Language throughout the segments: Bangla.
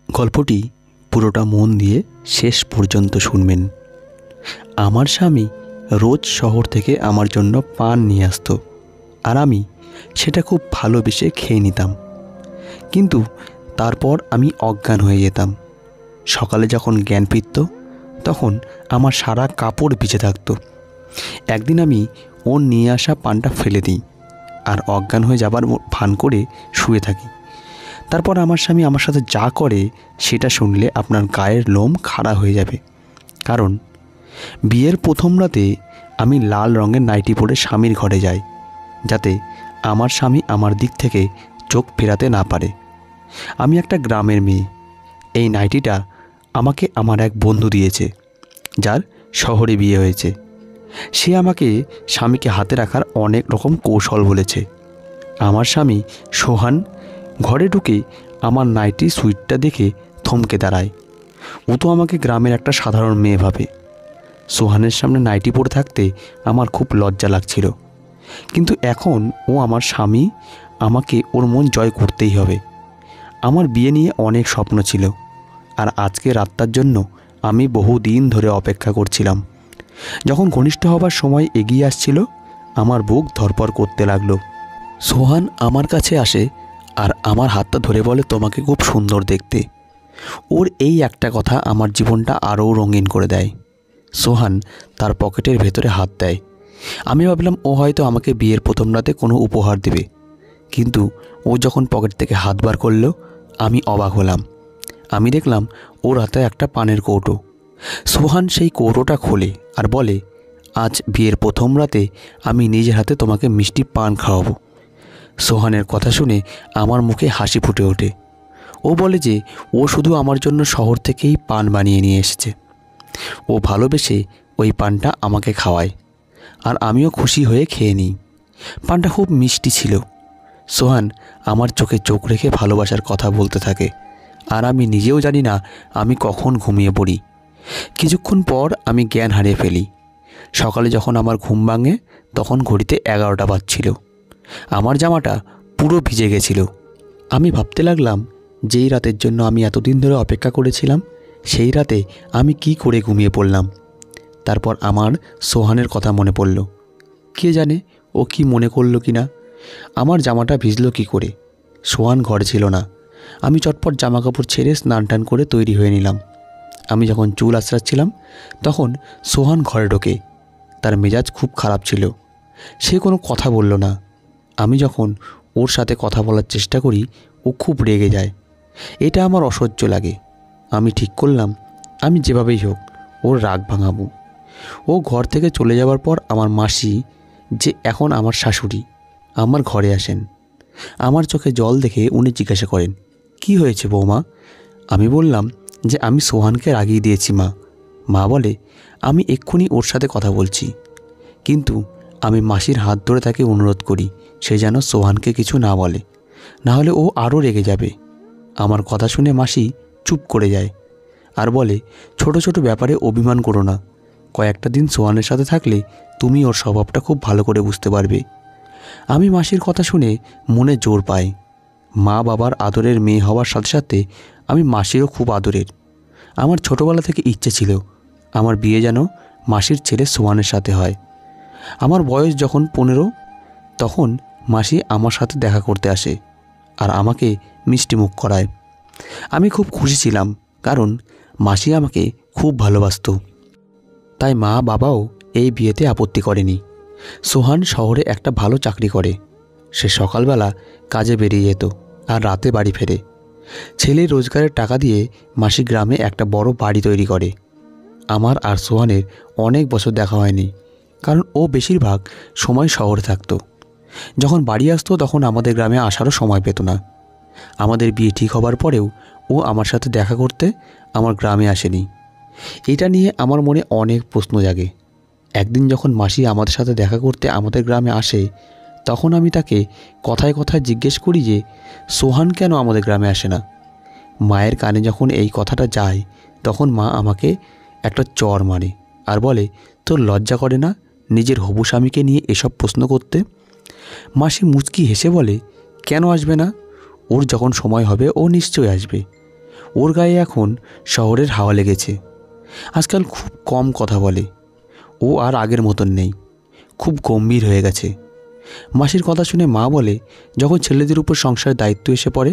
গল্পটি পুরোটা মন দিয়ে শেষ পর্যন্ত শুনবেন। আমার স্বামী রোজ শহর থেকে আমার জন্য পান নিয়ে আসতো, আর আমি সেটা খুব ভালোবেসে খেয়ে নিতাম। কিন্তু তারপর আমি অজ্ঞান হয়ে যেতাম। সকালে যখন জ্ঞান ফিরত তখন আমার সারা কাপড় ভিজে থাকতো। একদিন আমি ওর নিয়ে আসা পানটা ফেলে দিই আর অজ্ঞান হয়ে যাবার ভান করে শুয়ে থাকি। তারপর আমার স্বামী আমার সাথে যা করে সেটা শুনলে আপনার গায়ের লোম খাড়া হয়ে যাবে। কারণ বিয়ের প্রথম রাতে আমি লাল রঙের নাইটি পরে স্বামীর ঘরে যাই, যাতে আমার স্বামী আমার দিক থেকে চোখ ফেরাতে না পারে। আমি একটা গ্রামের মেয়ে। এই নাইটিটা আমাকে আমার এক বন্ধু দিয়েছে, যার শহরে বিয়ে হয়েছে। সে আমাকে স্বামীকে হাতে রাখার অনেক রকম কৌশল বলেছে। আমার স্বামী সোহান ঘরে ঢুকে আমার নাইটি সুইটটা দেখে থমকে দাঁড়ায়। ও তো আমাকে গ্রামের একটা সাধারণ মেয়ে ভাবে। সোহানের সামনে নাইটি পরে থাকতে আমার খুব লজ্জা লাগছিল, কিন্তু এখন ও আমার স্বামী, আমাকে ওর মন জয় করতেই হবে। আমার বিয়ে নিয়ে অনেক স্বপ্ন ছিল, আর আজকে রাতটার জন্য আমি বহুদিন ধরে অপেক্ষা করছিলাম। যখন ঘনিষ্ঠ হবার সময় এগিয়ে আসছিল, আমার বুক ধরপড় করতে লাগলো। সোহান আমার কাছে আসে আর আমার হাতটা ধরে বলে, তোমাকে খুব সুন্দর দেখতে। ওর এই একটা কথা আমার জীবনটা আরও রঙিন করে দেয়। সোহান তার পকেটের ভেতরে হাত দেয়। আমি ভাবলাম ও হয়তো আমাকে বিয়ের প্রথম রাতে কোনো উপহার দেবে, কিন্তু ও যখন পকেট থেকে হাত বার করলো, আমি অবাক হলাম। আমি দেখলাম ওর হাতে একটা পানের কৌটো। সোহান সেই কৌটোটা খোলে আর বলে, আজ বিয়ের প্রথম রাতে আমি নিজের হাতে তোমাকে মিষ্টি পান খাওয়াবো। সোহানের কথা শুনে আমার মুখে হাসি ফুটে ওঠে। ও বলে যে ও শুধু আমার জন্য শহর থেকেই পান বানিয়ে নিয়ে এসেছে। ও ভালোবেসে ওই পানটা আমাকে খাওয়ায়, আর আমিও খুশি হয়ে খেয়ে নিই। পানটা খুব মিষ্টি ছিল। সোহান আমার চোখে চোখ রেখে ভালোবাসার কথা বলতে থাকে, আর আমি নিজেও জানি না আমি কখন ঘুমিয়ে পড়ি। কিছুক্ষণ পর আমি জ্ঞান হারিয়ে ফেলি। সকালে যখন আমার ঘুম ভাঙে তখন ঘড়িতে 11টা বাজছিল। আমার জামাটা পুরো ভিজে গেছিল। আমি ভাবতে লাগলাম, যেই রাতের জন্য আমি এতদিন ধরে অপেক্ষা করেছিলাম, সেই রাতে আমি কি করে ঘুমিয়ে পড়লাম। তারপর আমার সোহানের কথা মনে পড়ল। কে জানে ও কি মনে করলো কি না। আমার জামাটা ভিজলো কি করে? সোহান ঘরে ছিল না। আমি চটপট জামা কাপড় ছেড়ে স্নান টান করে তৈরি হয়ে নিলাম। আমি যখন চুল আঁচড়াচ্ছিলাম তখন সোহান ঘরে ঢোকে। তার মেজাজ খুব খারাপ ছিল। সে কোনো কথা বলল না। আমি যখন ওর সাথে কথা বলার চেষ্টা করি, ও খুব রেগে যায়। এটা আমার অসহ্য লাগে। আমি ঠিক করলাম আমি যেভাবেই হোক ওর রাগ ভাঙাবো। ও ঘর থেকে চলে যাওয়ার পর আমার মাসি, যে এখন আমার শাশুড়ি, আমার ঘরে আসেন। আমার চোখে জল দেখে উনি জিজ্ঞাসা করেন, কি হয়েছে বৌমা? আমি বললাম যে আমি সোহানকে রাগিয়ে দিয়েছি মা। মা বলে, আমি এক্ষুনি ওর সাথে কথা বলছি। কিন্তু আমি মাসির হাত ধরে তাকে অনুরোধ করি সে যেন সোহানকে কিছু না বলে, না হলে ও আরও রেগে যাবে। আমার কথা শুনে মাসি চুপ করে যায় আর বলে, ছোট ছোট ব্যাপারে অভিমান করো না। কয়েকটা দিন সোহানের সাথে থাকলে তুমি ওর স্বভাবটা খুব ভালো করে বুঝতে পারবে। আমি মাসির কথা শুনে মনে জোর পাই। মা বাবার আদরের মেয়ে হওয়ার সাথে সাথে আমি মাসিরও খুব আদরের। আমার ছোটোবেলা থেকে ইচ্ছে ছিল আমার বিয়ে যেন মাসির ছেলে সোহানের সাথে হয়। আমার বয়স যখন 15, তখন মাসি আমার সাথে দেখা করতে আসে আর আমাকে মিষ্টি মুখ করায়। আমি খুব খুশি ছিলাম, কারণ মাসি আমাকে খুব ভালোবাসত। তাই মা বাবাও এই বিয়েতে আপত্তি করেনি। সোহান শহরে একটা ভালো চাকরি করে। সে সকালবেলা কাজে বেরিয়ে যেত আর রাতে বাড়ি ফেরে। ছেলের রোজগারের টাকা দিয়ে মাসি গ্রামে একটা বড় বাড়ি তৈরি করে। আমার আর সোহানের অনেক বছর দেখা হয়নি, কারণ ও বেশিরভাগ সময় শহরে থাকতো। যখন বাড়ি আসতো তখন আমাদের গ্রামে আসারও সময় পেত না। আমাদের বিয়ে ঠিক হবার পরেও ও আমার সাথে দেখা করতে আমার গ্রামে আসেনি। এটা নিয়ে আমার মনে অনেক প্রশ্ন জাগে। একদিন যখন মাসি আমাদের সাথে দেখা করতে আমাদের গ্রামে আসে, তখন আমি তাকে কথায় কথায় জিজ্ঞেস করি যে সোহান কেন আমাদের গ্রামে আসে না। মায়ের কানে যখন এই কথাটা যায়, তখন মা আমাকে একটা চড় মারে আর বলে, তোর লজ্জা করে না নিজের হবু স্বামীকে নিয়ে এসব প্রশ্ন করতে? মাসি মুচকি হেসে বলে, কেন আসবে না? ওর যখন সময় হবে ও নিশ্চয়ই আসবে। ও ওর গায়ে এখন শহরের হাওয়া লেগেছে। আজকাল খুব কম কথা বলে। ও আর আগের মতন নেই, খুব গম্ভীর হয়ে গেছে। মাসির কথা শুনে মা বলে, যখন ছেলেদের উপর সংসারের দায়িত্ব এসে পড়ে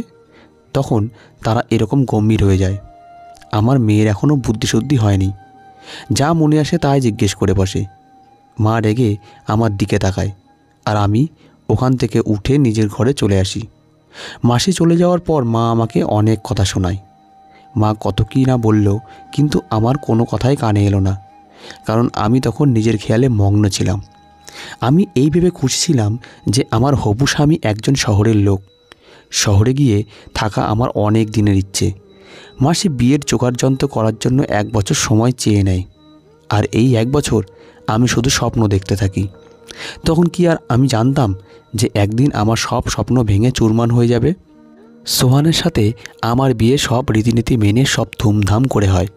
তখন তারা এরকম গম্ভীর হয়ে যায়। আমার মেয়ের এখনও বুদ্ধিশুদ্ধি হয়নি, যা মনে আসে তাই জিজ্ঞেস করে বসে। মা রেগে আমার দিকে তাকায়, আর আমি ওখান থেকে উঠে নিজের ঘরে চলে আসি। মাসি চলে যাওয়ার পর মা আমাকে অনেক কথা শোনায়। মা কত কী না বলল, কিন্তু আমার কোনো কথাই কানে এলো না, কারণ আমি তখন নিজের খেয়ালে মগ্ন ছিলাম। আমি এই ভেবে খুশি ছিলাম যে আমার হবু স্বামী একজন শহরের লোক। শহরে গিয়ে থাকা আমার অনেক দিনের ইচ্ছে। মাসি বিয়ের জোগাড়যন্ত্র করার জন্য 1 বছর সময় চেয়ে নেয়, আর এই 1 বছর আমি শুধু স্বপ্ন দেখতে থাকি। তখন কি আর আমি জানতাম যে একদিন আমার সব স্বপ্ন ভেঙে চুরমার হয়ে যাবে। সোহানের সাথে আমার বিয়ে সব রীতিনীতি মেনে সব ধুমধাম করে হয়।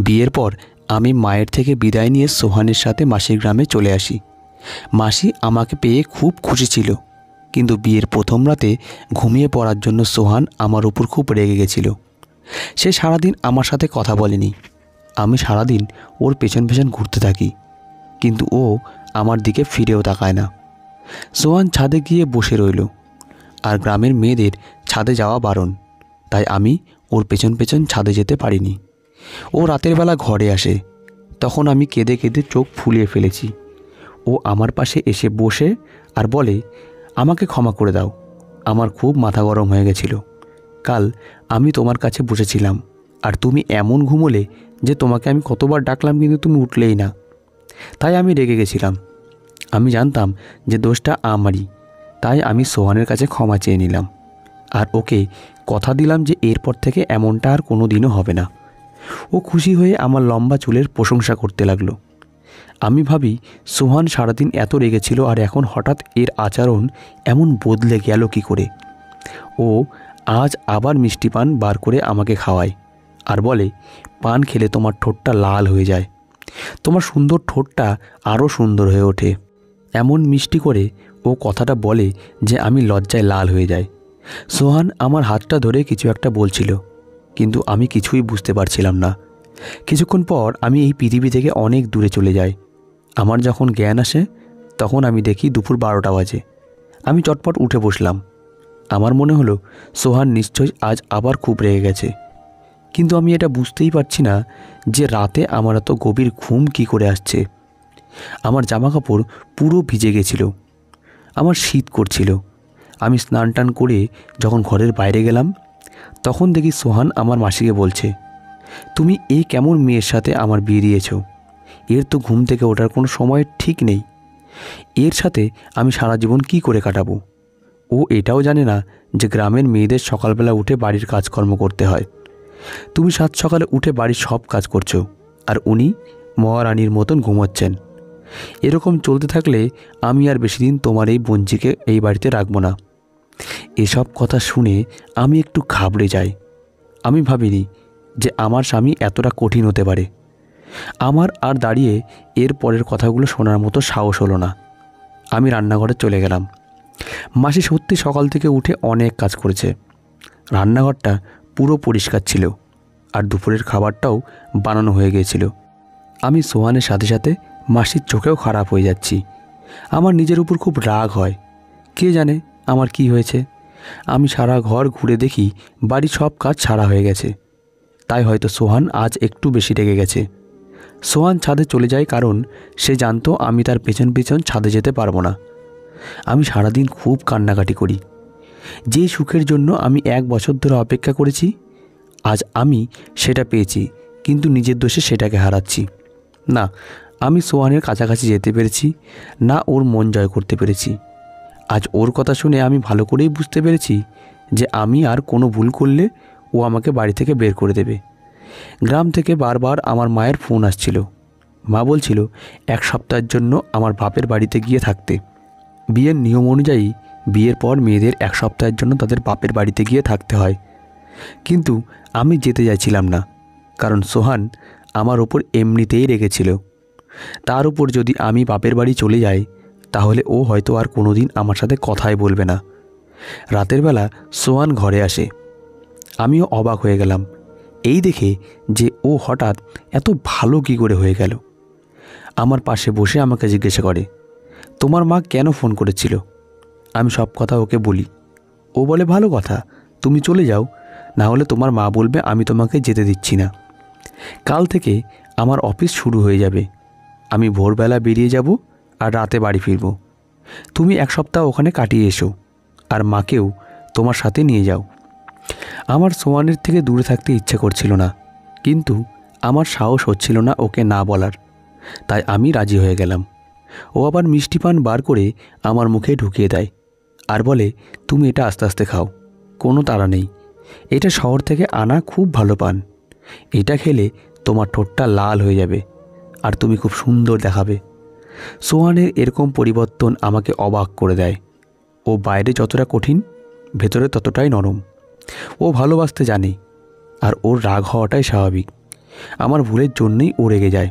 বিয়ের পর আমি মায়ের থেকে বিদায় নিয়ে সোহানের সাথে মাসির গ্রামে চলে আসি। মাসি আমাকে পেয়ে খুব খুশি ছিল, কিন্তু বিয়ের প্রথম রাতে ঘুমিয়ে পড়ার জন্য সোহান আমার উপর খুব রেগে গেছিল। সে সারাদিন আমার সাথে কথা বলেনি। আমি সারাদিন ওর পেছন পেছন ঘুরতে থাকি, কিন্তু ও আমার দিকে ফিরেও তাকায় না। সোহান ছাদে গিয়ে বসে রইল, আর গ্রামের মেয়েদের ছাদে যাওয়া বারণ, তাই আমি ওর পেছন পেছন ছাদে যেতে পারিনি। ও রাতের বেলা ঘরে আসে, তখন আমি কেঁদে কেঁদে চোখ ফুলিয়ে ফেলেছি। ও আমার পাশে এসে বসে আর বলে, আমাকে ক্ষমা করে দাও, আমার খুব মাথা গরম হয়ে গেছিল। কাল আমি তোমার কাছে বসেছিলাম, আর তুমি এমন ঘুমোলে যে তোমাকে আমি কতবার ডাকলাম, কিন্তু তুমি উঠলেই না, তাই আমি রেগে গেছিলাম। আমি জানতাম যে দোষটা আমারই, তাই আমি সোহানের কাছে ক্ষমা চেয়ে নিলাম, আর ওকে কথা দিলাম যে এরপর থেকে এমনটা আর কোনো দিনও হবে না। ও খুশি হয়ে আমার লম্বা চুলের প্রশংসা করতে লাগলো। আমি ভাবি, সোহান সারাদিন এত রেগেছিল, আর এখন হঠাৎ এর আচরণ এমন বদলে গেল কি করে। ও আজ আবার মিষ্টি পান বার করে আমাকে খাওয়ায়, আর বলে, পান খেলে তোমার ঠোঁটটা লাল হয়ে যায়, তোমার সুন্দর ঠোঁটটা আরও সুন্দর হয়ে ওঠে। এমন মিষ্টি করে ও কথাটা বলে যে আমি লজ্জায় লাল হয়ে যাই। সোহান আমার হাতটা ধরে কিছু একটা বলছিল, কিন্তু আমি কিছুই বুঝতে পারছিলাম না। কিছুক্ষণ পর আমি এই পৃথিবী থেকে অনেক দূরে চলে যাই। আমার যখন জ্ঞান আসে তখন আমি দেখি দুপুর 12টা বাজে। আমি চটপট উঠে বসলাম। আমার মনে হলো সোহান নিশ্চয়ই আজ আবার খুব রেগে গেছে, কিন্তু আমি এটা বুঝতেই পারছি না যে রাতে আমার এত গভীর ঘুম কী করে আসছে। আমার জামাকাপড় পুরো ভিজে গেছিল, আমার শীত করছিল। আমি স্নান টান করে যখন ঘরের বাইরে গেলাম, তখন দেখি সোহান আমার মাসিকে বলছে, তুমি এই কেমন মেয়ের সাথে আমার বিয়ে দিয়েছ, এর তো ঘুম থেকে ওঠার কোনো সময় ঠিক নেই, এর সাথে আমি সারা জীবন কী করে কাটাবো। ও এটাও জানে না যে গ্রামের মেয়েদের সকালবেলা উঠে বাড়ির কাজকর্ম করতে হয়। তুমি সাত সকালে উঠে বাড়ির সব কাজ করছো, আর উনি মহারানীর মতন ঘুমোচ্ছেন। এরকম চলতে থাকলে আমি আর বেশি দিন তোমার এই বঞ্চিকে এই বাড়িতে রাখবো না। এসব কথা শুনে আমি একটু ঘাবড়ে যাই। আমি ভাবিনি যে আমার স্বামী এতটা কঠিন হতে পারে। আমার আর দাঁড়িয়ে এর পরের কথাগুলো শোনার মতো সাহস হলো না। আমি রান্নাঘরে চলে গেলাম। মাসি সত্যি সকাল থেকে উঠে অনেক কাজ করেছে। রান্নাঘরটা পুরো পরিষ্কার ছিল, আর দুপুরের খাবারটাও বানানো হয়ে গিয়েছিল। আমি সোহানের সাথে সাথে মাসির চোখেও খারাপ হয়ে যাচ্ছি। আমার নিজের উপর খুব রাগ হয়। কে জানে আমার কি হয়েছে। আমি সারা ঘর ঘুরে দেখি বাড়ির সব কাজ ছাড়া হয়ে গেছে, তাই হয়তো সোহান আজ একটু বেশি রেগে গেছে। সোহান ছাদে চলে যায় কারণ সে জানতো আমি তার পেছন পেছন ছাদে যেতে পারবো না। আমি সারাদিন খুব কান্নাকাটি করি। যে সুখের জন্য আমি 1 বছর ধরে অপেক্ষা করেছি, আজ আমি সেটা পেয়েছি, কিন্তু নিজের দোষে সেটাকে হারাচ্ছি। না, আমি সোহানের কাছাকাছি যেতে পেরেছি না, ওর মন জয় করতে পেরেছি। আজ ওর কথা শুনে আমি ভালো করেই বুঝতে পেরেছি যে আমি আর কোনো ভুল করলে ও আমাকে বাড়ি থেকে বের করে দেবে। গ্রাম থেকে বারবার আমার মায়ের ফোন আসছিল। মা বলছিল 1 সপ্তাহের জন্য আমার বাপের বাড়িতে গিয়ে থাকতে। বিয়ের নিয়ম অনুযায়ী বিয়ের পর মেয়েদের 1 সপ্তাহের জন্য তাদের বাপের বাড়িতে গিয়ে থাকতে হয়, কিন্তু আমি যেতে চাইছিলাম না, কারণ সোহান আমার ওপর এমনিতেই রেগেছিল। তার উপর যদি আমি বাপের বাড়ি চলে যাই, তাহলে ও হয়তো আর কোনো দিন আমার সাথে কথাই বলবে না। রাতের বেলা সোহান ঘরে আসে। আমিও অবাক হয়ে গেলাম এই দেখে যে ও হঠাৎ এত ভালো কী করে হয়ে গেল। আমার পাশে বসে আমাকে জিজ্ঞাসা করে, তোমার মা কেন ফোন করেছিল? আমি সব কথা ওকে বলি। ও বলে, ভালো কথা, তুমি চলে যাও, না হলে তোমার মা বলবে আমি তোমাকে যেতে দিচ্ছি না। কাল থেকে আমার অফিস শুরু হয়ে যাবে। আমি ভোরবেলা বেরিয়ে যাব আর রাতে বাড়ি ফিরব। তুমি 1 সপ্তাহ ওখানে কাটিয়ে এসো, আর মাকেও তোমার সাথে নিয়ে যাও। আমার সোহানের থেকে দূরে থাকতে ইচ্ছে করছিল না, কিন্তু আমার সাহস হচ্ছিল না ওকে না বলার। তাই আমি রাজি হয়ে গেলাম। ও আবার মিষ্টি পান বার করে আমার মুখে ঢুকিয়ে দেয় আর বলে, তুমি এটা আস্তে আস্তে খাও, কোনো তাড়া নেই। এটা শহর থেকে আনা খুব ভালো পান। এটা খেলে তোমার ঠোঁটটা লাল হয়ে যাবে আর তুমি খুব সুন্দর দেখাবে। সোহানের এরকম পরিবর্তন আমাকে অবাক করে দেয়। ও বাইরে যতটা কঠিন, ভেতরে ততটাই নরম। ও ভালোবাসতে জানে, আর ওর রাগ হওয়াটাই স্বাভাবিক। আমার ভুলের জন্যই ও রেগে যায়।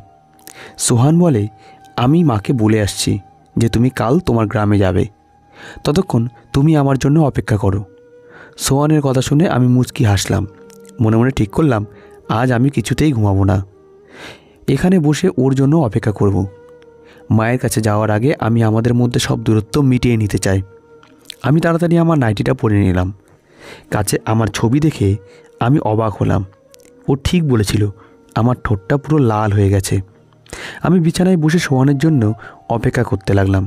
সোহান বলে, আমি মাকে বলে আসছি যে তুমি কাল তোমার গ্রামে যাবে, ততক্ষণ তুমি আমার জন্য অপেক্ষা করো। সোহানের কথা শুনে আমি মুচকি হাসলাম। মনে মনে ঠিক করলাম, আজ আমি কিছুতেই ঘুমাবো না, এখানে বসে ওর জন্য অপেক্ষা করব। মায়ের কাছে যাওয়ার আগে আমি আমাদের মধ্যে সব দূরত্ব মিটিয়ে নিতে চাই। আমি তাড়াতাড়ি আমার নাইটিটা পরে নিলাম। কাছে আমার ছবি দেখে আমি অবাক হলাম। ও ঠিক বলেছিল, আমার ঠোঁটটা পুরো লাল হয়ে গেছে। আমি বিছানায় বসে সোহানের জন্য অপেক্ষা করতে লাগলাম,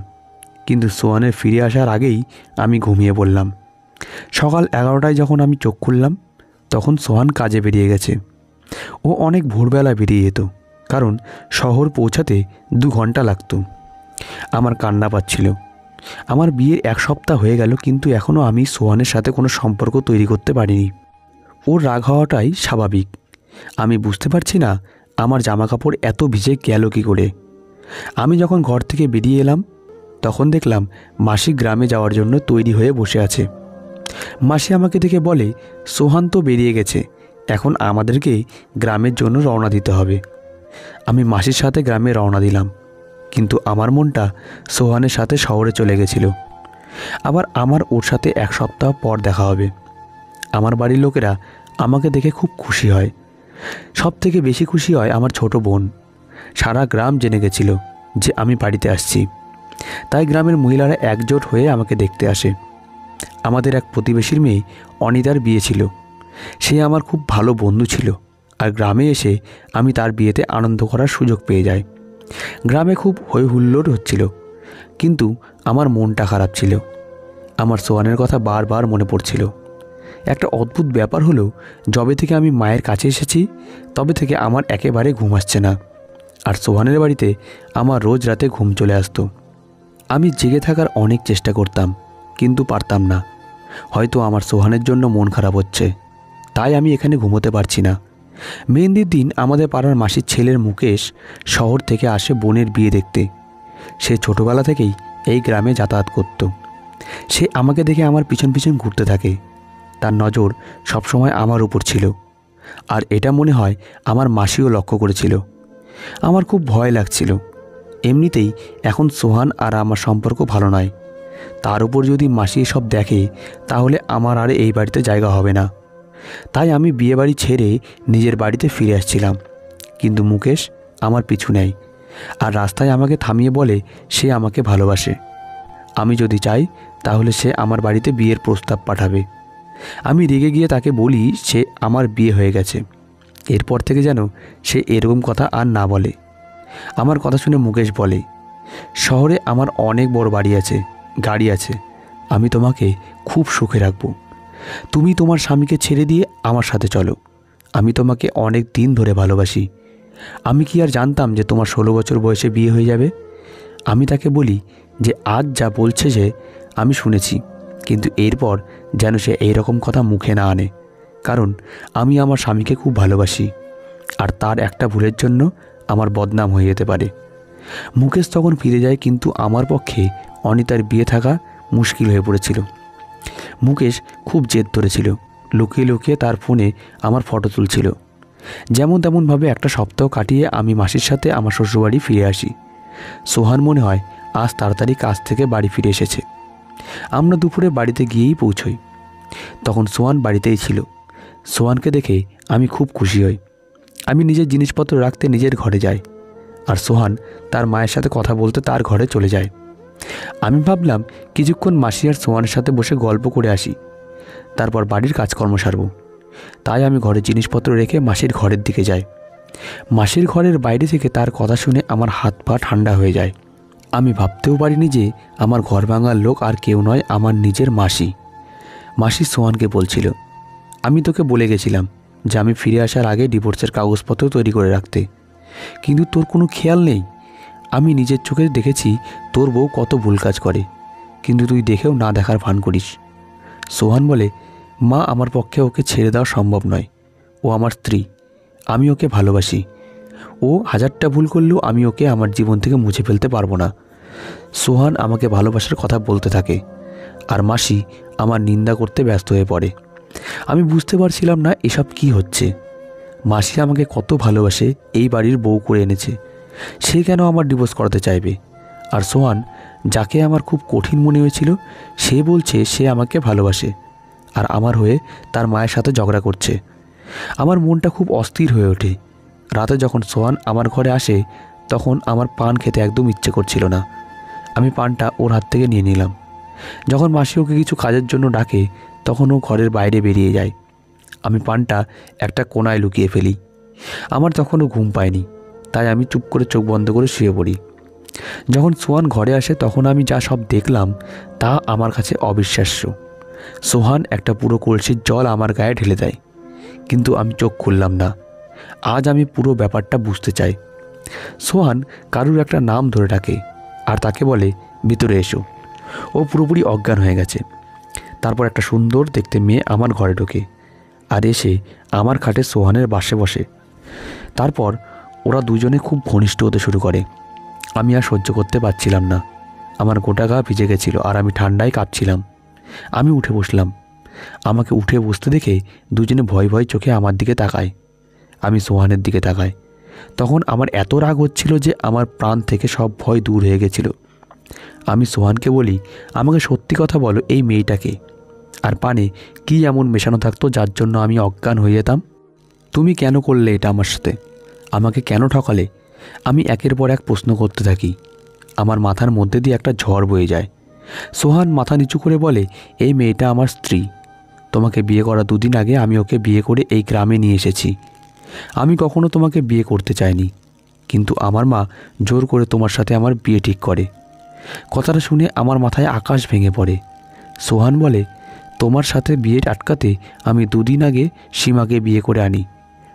কিন্তু সোহানের ফিরে আসার আগেই আমি ঘুমিয়ে পড়লাম। সকাল 11টায় যখন আমি চোখ খুললাম, তখন সোহান কাজে বেরিয়ে গেছে। ও অনেক ভোরবেলা বেরিয়ে যেত, কারণ শহর পৌঁছাতে 2 ঘন্টা লাগতো। আমার কান্না পাচ্ছিল। আমার বিয়ের 1 সপ্তাহ হয়ে গেল, কিন্তু এখনও আমি সোহানের সাথে কোনো সম্পর্ক তৈরি করতে পারিনি। ওর রাগ হওয়াটাই স্বাভাবিক। আমি বুঝতে পারছি না আমার জামাকাপড় এত ভিজে গেল কী করে। আমি যখন ঘর থেকে বেরিয়ে এলাম, তখন দেখলাম মাসি গ্রামে যাওয়ার জন্য তৈরি হয়ে বসে আছে। মাসি আমাকে দেখে বলে, সোহান তো বেরিয়ে গেছে, এখন আমাদেরকে গ্রামের জন্য রওনা দিতে হবে। আমি মাসির সাথে গ্রামে রওনা দিলাম, কিন্তু আমার মনটা সোহানের সাথে শহরে চলে গেছিল। আবার আমার ওর সাথে 1 সপ্তাহ পর দেখা হবে। আমার বাড়ির লোকেরা আমাকে দেখে খুব খুশি হয়। সব থেকে বেশি খুশি হয় আমার ছোট বোন। সারা গ্রাম জেনে গেছিল যে আমি বাড়িতে আসছি, তাই গ্রামের মহিলারা একজোট হয়ে আমাকে দেখতে আসে। আমাদের এক প্রতিবেশীর মেয়ে অনিতার বিয়ে ছিল। সে আমার খুব ভালো বন্ধু ছিল, আর গ্রামে এসে আমি তার বিয়েতে আনন্দ করার সুযোগ পেয়ে যাই। গ্রামে খুব হই হুল্লোড় হচ্ছিল, কিন্তু আমার মনটা খারাপ ছিল। আমার সোহানের কথা বারবার মনে পড়ছিল। একটা অদ্ভুত ব্যাপার হলো, যবে থেকে আমি মায়ের কাছে এসেছি, তবে থেকে আমার একেবারে ঘুম আসছে না। আর সোহানের বাড়িতে আমার রোজ রাতে ঘুম চলে আসতো। আমি জেগে থাকার অনেক চেষ্টা করতাম, কিন্তু পারতাম না। হয়তো আমার সোহানের জন্য মন খারাপ হচ্ছে, তাই আমি এখানে ঘুমোতে পারছি না। মেহেন্দির দিন আমাদের পাড়ার মাসির ছেলের মুকেশ শহর থেকে আসে বোনের বিয়ে দেখতে। সে ছোটোবেলা থেকেই এই গ্রামে যাতায়াত করত। সে আমাকে দেখে আমার পিছন পিছন ঘুরতে থাকে। তার নজর সবসময় আমার উপর ছিল, আর এটা মনে হয় আমার মাসিও লক্ষ্য করেছিল। আমার খুব ভয় লাগছিল। এমনিতেই এখন সোহান আর আমার সম্পর্ক ভালো নয়, তার উপর যদি মাসি এসব দেখে, তাহলে আমার আর এই বাড়িতে জায়গা হবে না। তাই আমি বিয়েবাড়ি ছেড়ে নিজের বাড়িতে ফিরে আসছিলাম, কিন্তু মুকেশ আমার পিছু নেয়, আর রাস্তায় আমাকে থামিয়ে বলে সে আমাকে ভালোবাসে। আমি যদি চাই তাহলে সে আমার বাড়িতে বিয়ের প্রস্তাব পাঠাবে। আমি রেগে গিয়ে তাকে বলি সে আমার বিয়ে হয়ে গেছে, এরপর থেকে যেন সে এরকম কথা আর না বলে। আমার কথা শুনে মুকেশ বলে, শহরে আমার অনেক বড় বাড়ি আছে, গাড়ি আছে, আমি তোমাকে খুব সুখে রাখব। তুমি তোমার স্বামীকে ছেড়ে দিয়ে আমার সাথে চলো। আমি তোমাকে অনেক দিন ধরে ভালোবাসি। আমি কি আর জানতাম যে তোমার 16 বছর বয়সে বিয়ে হয়ে যাবে। আমি তাকে বলি যে আজ যা বলছে যে আমি শুনেছি, কিন্তু এরপর যেন সে এইরকম কথা মুখে না আনে, কারণ আমি আমার স্বামীকে খুব ভালোবাসি, আর তার একটা ভুলের জন্য আমার বদনাম হয়ে যেতে পারে। মুকেশ তখন ফিরে যায়, কিন্তু আমার পক্ষে অনিতার বিয়ে থাকা মুশকিল হয়ে পড়েছিল। মুকেশ খুব জেদ ধরেছিল, লুকিয়ে লুকিয়ে তার ফোনে আমার ফটো তুলছিল। যেমন তেমনভাবে একটা সপ্তাহ কাটিয়ে আমি মাসির সাথে আমার শ্বশুরবাড়ি ফিরে আসি। সোহান মনে হয় আজ তাড়াতাড়ি কাজ থেকে বাড়ি ফিরে এসেছে। আমরা দুপুরে বাড়িতে গিয়েই পৌঁছই। তখন সোহান বাড়িতেই ছিল। সোহানকে দেখে আমি খুব খুশি হই। আমি নিজের জিনিসপত্র রাখতে নিজের ঘরে যাই, আর সোহান তার মায়ের সাথে কথা বলতে তার ঘরে চলে যায়। আমি ভাবলাম কিছুক্ষণ মাসি আর সোহানের সাথে বসে গল্প করে আসি, তারপর বাড়ির কাজকর্ম সারব। তাই আমি ঘরের জিনিসপত্র রেখে মাসির ঘরের দিকে যাই। মাসির ঘরের বাইরে থেকে তার কথা শুনে আমার হাত পা ঠান্ডা হয়ে যায়। আমি ভাবতেও পারিনি যে আমার ঘর ভাঙার লোক আর কেউ নয়, আমার নিজের মাসি। মাসি সোহানকে বলছিল, আমি তোকে বলে গেছিলাম যে আমি ফিরে আসার আগে ডিভোর্সের কাগজপত্র তৈরি করে রাখতে, কিন্তু তোর কোনো খেয়াল নেই। আমি নিজের চোখে দেখেছি তোর বউ কত ভুল কাজ করে, কিন্তু তুই দেখেও না দেখার ভান করিস। সোহান বলে, মা, আমার পক্ষে ওকে ছেড়ে দেওয়া সম্ভব নয়। ও আমার স্ত্রী, আমি ওকে ভালোবাসি। ও হাজারটা ভুল করলেও আমি ওকে আমার জীবন থেকে মুছে ফেলতে পারবো না। সোহান আমাকে ভালোবাসার কথা বলতে থাকে, আর মাসি আমার নিন্দা করতে ব্যস্ত হয়ে পড়ে। আমি বুঝতে পারছিলাম না এসব কি হচ্ছে। মাসি আমাকে কত ভালোবাসে, এই বাড়ির বউ করে এনেছে, সে কেন আমার ডিভোর্স করাতে চাইবে? আর সোহান, যাকে আমার খুব কঠিন মনে হয়েছিল, সে বলছে সে আমাকে ভালোবাসে, আর আমার হয়ে তার মায়ের সাথে ঝগড়া করছে। আমার মনটা খুব অস্থির হয়ে ওঠে। রাতে যখন সোহান আমার ঘরে আসে, তখন আমার পান খেতে একদম ইচ্ছে করছিল না। আমি পানটা ওর হাত থেকে নিয়ে নিলাম। যখন মাসি ওকে কিছু কাজের জন্য ডাকে, তখন ও ঘরের বাইরে বেরিয়ে যায়। আমি পানটা একটা কোণায় লুকিয়ে ফেলি। আমার তখনও ঘুম পায়নি, তাই আমি চুপ করে চোখ বন্ধ করে শুয়ে পড়ি। যখন সোহান ঘরে আসে, তখন আমি যা সব দেখলাম তা আমার কাছে অবিশ্বাস্য। সোহান একটা পুরো কলসির জল আমার গায়ে ঢেলে দেয়, কিন্তু আমি চোখ খুললাম না। আজ আমি পুরো ব্যাপারটা বুঝতে চাই। সোহান কারুর একটা নাম ধরে ডাকে, আর তাকে বলে, ভিতরে এসো। ও পুরোপুরি অজ্ঞান হয়ে গেছে। তারপর একটা সুন্দর দেখতে মেয়ে আমার ঘরে ঢোকে, আর এসে আমার খাটে সোহানের পাশে বসে। তারপর ওরা দুজনে খুব ঘনিষ্ঠ হতে শুরু করে। আমি আর সহ্য করতে পারছিলাম না। আমার গোটা গা ভিজে গেছিল, আর আমি ঠান্ডায় কাঁপছিলাম। আমি উঠে বসলাম। আমাকে উঠে বসতে দেখে দুজনে ভয় ভয় চোখে আমার দিকে তাকায়। আমি সোহানের দিকে তাকাই। তখন আমার এত রাগ হচ্ছিল যে আমার প্রাণ থেকে সব ভয় দূর হয়ে গেছিল। আমি সোহানকে বলি, আমাকে সত্যি কথা বলো, এই মেয়েটাকে আর পানে কি এমন মেশানো থাকতো যার জন্য আমি অজ্ঞান হয়ে যেতাম? তুমি কেন করলে এটা আমার সাথে? আমাকে কেন ঠকালে? আমি একের পর এক প্রশ্ন করতে থাকি। আমার মাথার মধ্যে দিয়ে একটা ঝড় বয়ে যায়। সোহান মাথা নিচু করে বলে, এই মেয়েটা আমার স্ত্রী। তোমাকে বিয়ে করা 2 দিন আগে আমি ওকে বিয়ে করে এই গ্রামে নিয়ে এসেছি। আমি কখনো তোমাকে বিয়ে করতে চাইনি, কিন্তু আমার মা জোর করে তোমার সাথে আমার বিয়ে ঠিক করে। কথাটা শুনে আমার মাথায় আকাশ ভেঙে পড়ে। সোহান বলে, তোমার সাথে বিয়ে আটকাতে আমি 2 দিন আগে সীমাকে বিয়ে করে আনি,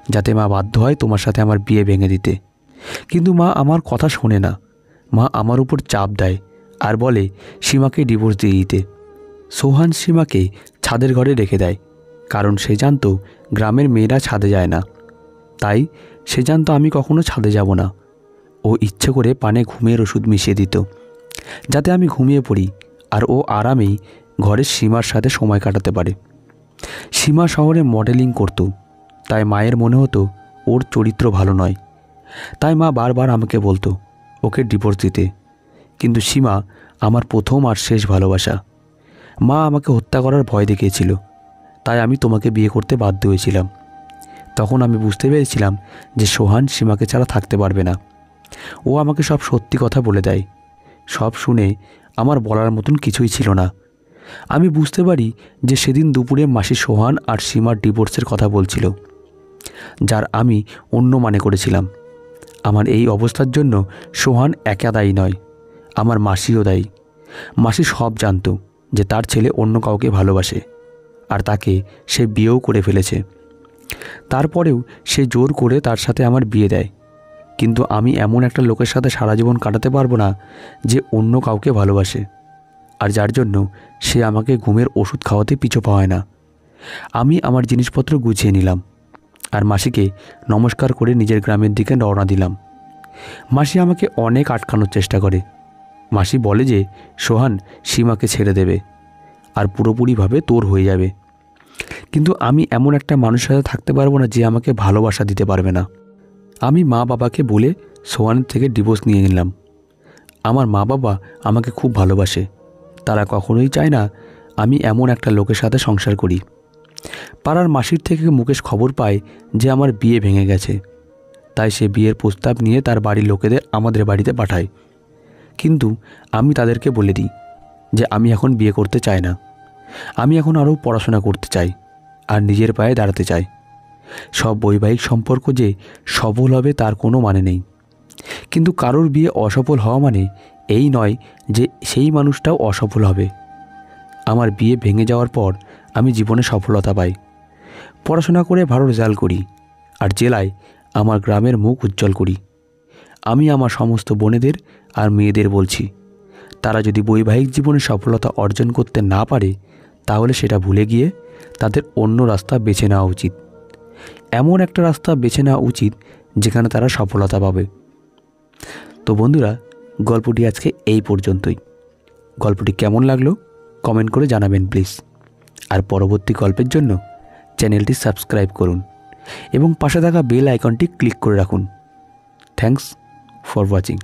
যাতে মা বাধ্য হয় তোমার সাথে আমার বিয়ে ভেঙে দিতে। কিন্তু মা আমার কথা শোনে না। মা আমার উপর চাপ দেয় আর বলে সীমাকে ডিভোর্স দিয়ে দিতে। সোহান সীমাকে ছাদের ঘরে রেখে দেয়, কারণ সে জানতো গ্রামের মেয়েরা ছাদে যায় না। তাই সে জানতো আমি কখনো ছাদে যাব না। ও ইচ্ছে করে পানে ঘুমের ওষুধ মিশিয়ে দিত, যাতে আমি ঘুমিয়ে পড়ি আর ও আরামেই ঘরের সীমার সাথে সময় কাটাতে পারে। সীমা শহরে মডেলিং করত, তাই মায়ের মনে হতো ওর চরিত্র ভালো নয়। তাই মা বারবার আমাকে বলতো ওকে ডিভোর্স দিতে। কিন্তু সীমা আমার প্রথম আর শেষ ভালোবাসা। মা আমাকে হত্যা করার ভয় দেখিয়েছিল, তাই আমি তোমাকে বিয়ে করতে বাধ্য হয়েছিলাম। তখন আমি বুঝতে পেরেছিলাম যে সোহান সীমাকে ছাড়া থাকতে পারবে না। ও আমাকে সব সত্যি কথা বলে দেয়। সব শুনে আমার বলার মতন কিছুই ছিল না। আমি বুঝতে পারি যে সেদিন দুপুরে মাসি সোহান আর সীমার ডিভোর্সের কথা বলছিল, যার আমি অন্য মানে করেছিলাম। আমার এই অবস্থার জন্য সোহান একা দায়ী নয়, আমার মাসিও দায়ী। মাসি সব জানতো যে তার ছেলে অন্য কাউকে ভালোবাসে, আর তাকে সে বিয়েও করে ফেলেছে। তারপরেও সে জোর করে তার সাথে আমার বিয়ে দেয়। কিন্তু আমি এমন একটা লোকের সাথে সারা জীবন কাটাতে পারবো না যে অন্য কাউকে ভালোবাসে, আর যার জন্য সে আমাকে ঘুমের ওষুধ খাওয়াতে পিছু পাওয়ায় না। আমি আমার জিনিসপত্র গুছিয়ে নিলাম আর মাসিকে নমস্কার করে নিজের গ্রামের দিকে রওনা দিলাম। মাসি আমাকে অনেক আটকানোর চেষ্টা করে। মাসি বলে যে সোহান সীমাকে ছেড়ে দেবে আর পুরোপুরিভাবে তোর হয়ে যাবে। কিন্তু আমি এমন একটা মানুষের সাথে থাকতে পারবো না যে আমাকে ভালোবাসা দিতে পারবে না। আমি মা বাবাকে বলে সোহানের থেকে ডিভোর্স নিয়ে নিলাম। আমার মা বাবা আমাকে খুব ভালোবাসে। তারা কখনোই চায় না আমি এমন একটা লোকের সাথে সংসার করি। পাড়ার মাসির থেকে মুকেশ খবর পায় যে আমার বিয়ে ভেঙে গেছে। তাই সে বিয়ের প্রস্তাব নিয়ে তার বাড়ির লোকেদের আমাদের বাড়িতে পাঠায়। কিন্তু আমি তাদেরকে বলে দিই যে আমি এখন বিয়ে করতে চাই না, আমি এখন আরও পড়াশোনা করতে চাই আর নিজের পায়ে দাঁড়াতে চাই। সব বৈবাহিক সম্পর্ক যে সফল হবে তার কোনো মানে নেই, কিন্তু কারোর বিয়ে অসফল হওয়া মানে এই নয় যে সেই মানুষটাও অসফল হবে। আমার বিয়ে ভেঙে যাওয়ার পর আমি জীবনে সফলতা পাই, পড়াশোনা করে ভালো রেজাল্ট করি আর জেলায় আমার গ্রামের মুখ উজ্জ্বল করি। আমি আমার সমস্ত বোনেদের আর মেয়েদের বলছি, তারা যদি বৈবাহিক জীবনে সফলতা অর্জন করতে না পারে তাহলে সেটা ভুলে গিয়ে তাদের অন্য রাস্তা বেছে নেওয়া উচিত। এমন একটা রাস্তা বেছে নেওয়া উচিত যেখানে তারা সফলতা পাবে। তো বন্ধুরা, গল্পটি আজকে এই পর্যন্তই। গল্পটি কেমন লাগলো কমেন্ট করে জানাবেন প্লিজ। আর পরবর্তী গল্পের জন্য চ্যানেলটি সাবস্ক্রাইব করুন এবং পাশে থাকা বেল আইকনটি ক্লিক করে রাখুন। Thanks for watching.